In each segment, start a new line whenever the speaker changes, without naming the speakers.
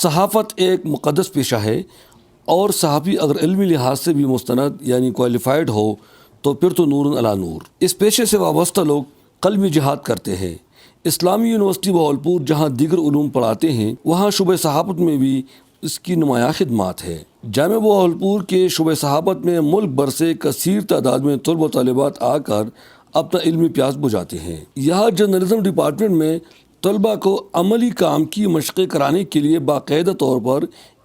صحافت ایک مقدس پیشہ ہے اور صحافی اگر علمی لحاظ سے بھی مستند یعنی کوالیفائڈ ہو تو پھر تو نور علی نور۔ اس پیشے سے وابستہ لوگ قلمی جہاد کرتے ہیں۔ اسلامی یونیورسٹی بہاولپور جہاں دیگر علوم پڑھاتے ہیں وہاں شعبہ صحافت میں بھی اس کی نمایاں خدمات ہے۔ جامعہ بہاولپور کے شعبہ صحافت میں ملک بھر سے کثیر تعداد میں طلبہ و طالبات آ کر اپنا علمی پیاس بجھاتے ہیں۔ یہاں جرنلزم ڈپارٹمنٹ میں طلبہ کو عملی کام کی مشقیں کرانے کے لیے باقاعدہ طور پر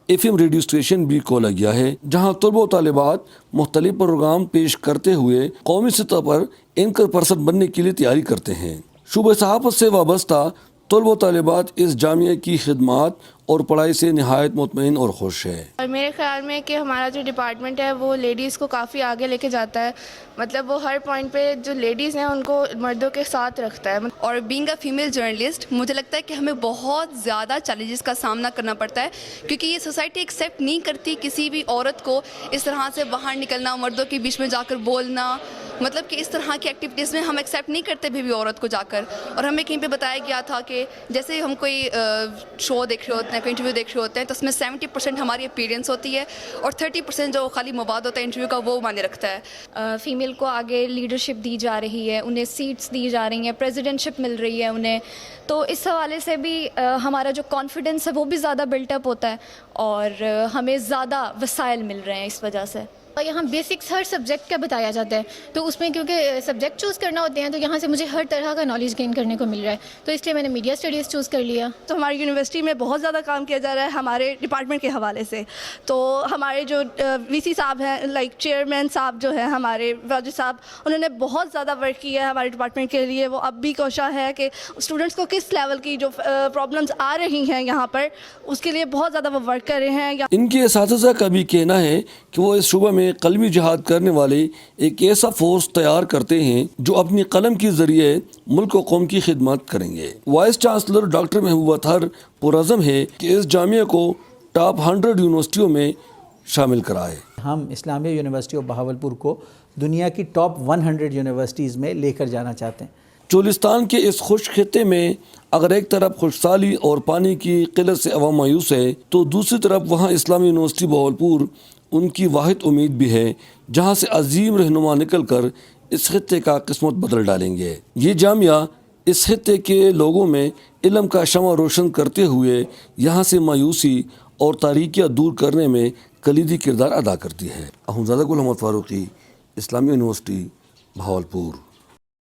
FM ریڈیو اسٹیشن بھی کھولا گیا ہے، جہاں طلبہ و طالبات مختلف پروگرام پیش کرتے ہوئے قومی سطح پر اینکر پرسن بننے کے لیے تیاری کرتے ہیں۔ شعبہ صحافت سے وابستہ طلبہ و طالبات اس جامعہ کی خدمات اور پڑھائی سے نہایت مطمئن اور خوش ہے۔
اور میرے خیال میں کہ ہمارا جو ڈپارٹمنٹ ہے وہ لیڈیز کو کافی آگے لے کے جاتا ہے، مطلب وہ ہر پوائنٹ پہ جو لیڈیز ہیں ان کو مردوں کے ساتھ رکھتا ہے۔
اور بینگ اے فیمیل جرنلسٹ مجھے لگتا ہے کہ ہمیں بہت زیادہ چیلنجز کا سامنا کرنا پڑتا ہے، کیونکہ یہ سوسائٹی ایکسیپٹ نہیں کرتی کسی بھی عورت کو اس طرح سے باہر نکلنا، مردوں کے بیچ میں جا کر بولنا، مطلب کہ اس طرح کی ایکٹیویٹیز میں ہم ایکسیپٹ نہیں کرتے بھی عورت کو جا کر۔ اور ہمیں کہیں پہ بتایا گیا تھا کہ جیسے ہم کوئی شو دیکھ رہے ہوتے ہیں، کوئی انٹرویو دیکھ رہے ہوتے ہیں تو اس میں 70% ہماری اپیرنس ہوتی ہے اور 30% جو خالی مواد ہوتا ہے انٹرویو کا وہ معنی رکھتا ہے۔
فیمیل کو آگے لیڈرشپ دی جا رہی ہے، انہیں سیٹس دی جا رہی ہیں، پریزیڈنٹشپ مل رہی ہے انہیں، تو اس حوالے سے بھی ہمارا جو کانفیڈنس ہے وہ بھی زیادہ بلٹ اپ ہوتا ہے اور ہمیں زیادہ وسائل مل رہے ہیں اس وجہ سے۔
یہاں بیسکس ہر سبجیکٹ کا بتایا جاتا ہے، تو اس میں کیونکہ سبجیکٹ چوز کرنا ہوتے ہیں تو یہاں سے مجھے ہر طرح کا نالج گین کرنے کو مل رہا ہے، تو اس لیے میں نے میڈیا اسٹڈیز چوز کر لیا۔
تو ہماری یونیورسٹی میں بہت زیادہ کام کیا جا رہا ہے ہمارے ڈپارٹمنٹ کے حوالے سے، تو ہمارے جو VC صاحب ہیں، لائک چیئرمین صاحب جو ہیں ہمارے واجد صاحب، انہوں نے بہت زیادہ ورک کیا ہے ہمارے ڈپارٹمنٹ کے لیے۔ وہ اب بھی کوشاں ہے کہ اسٹوڈنٹس کو کس لیول کی جو پرابلمس آ رہی ہیں یہاں پر اس کے لیے بہت زیادہ وہ ورک کر رہے ہیں۔
ان کے اساتذہ کا بھی کہنا ہے کہ وہ اس شعبہ میں قلمی جہاد کرنے والے ایک ایسا فورس تیار کرتے ہیں جو اپنی قلم کے ذریعے ملک و قوم کی خدمات کریں گے۔ وائس چانسلر ڈاکٹر محبوبہ اطہر پرعزم ہے کہ اس جامعہ کو ٹاپ 100 یونیورسٹیوں میں شامل کرائے۔
ہم اسلامیہ یونیورسٹی آف بہاولپور کو دنیا کی ٹاپ 100 یونیورسٹیز میں لے کر جانا چاہتے ہیں۔
چولستان کے اس خشک خطے میں اگر ایک طرف خشکسالی اور پانی کی قلت سے عوام مایوس ہے تو دوسری طرف وہاں اسلامی یونیورسٹی بہاولپور ان کی واحد امید بھی ہے، جہاں سے عظیم رہنما نکل کر اس خطے کا قسمت بدل ڈالیں گے۔ یہ جامعہ اس خطے کے لوگوں میں علم کا شمع روشن کرتے ہوئے یہاں سے مایوسی اور تاریکیاں دور کرنے میں کلیدی کردار ادا کرتی ہے۔ احمدزادہ گل محمد فاروقی، اسلامی یونیورسٹی بہاولپور۔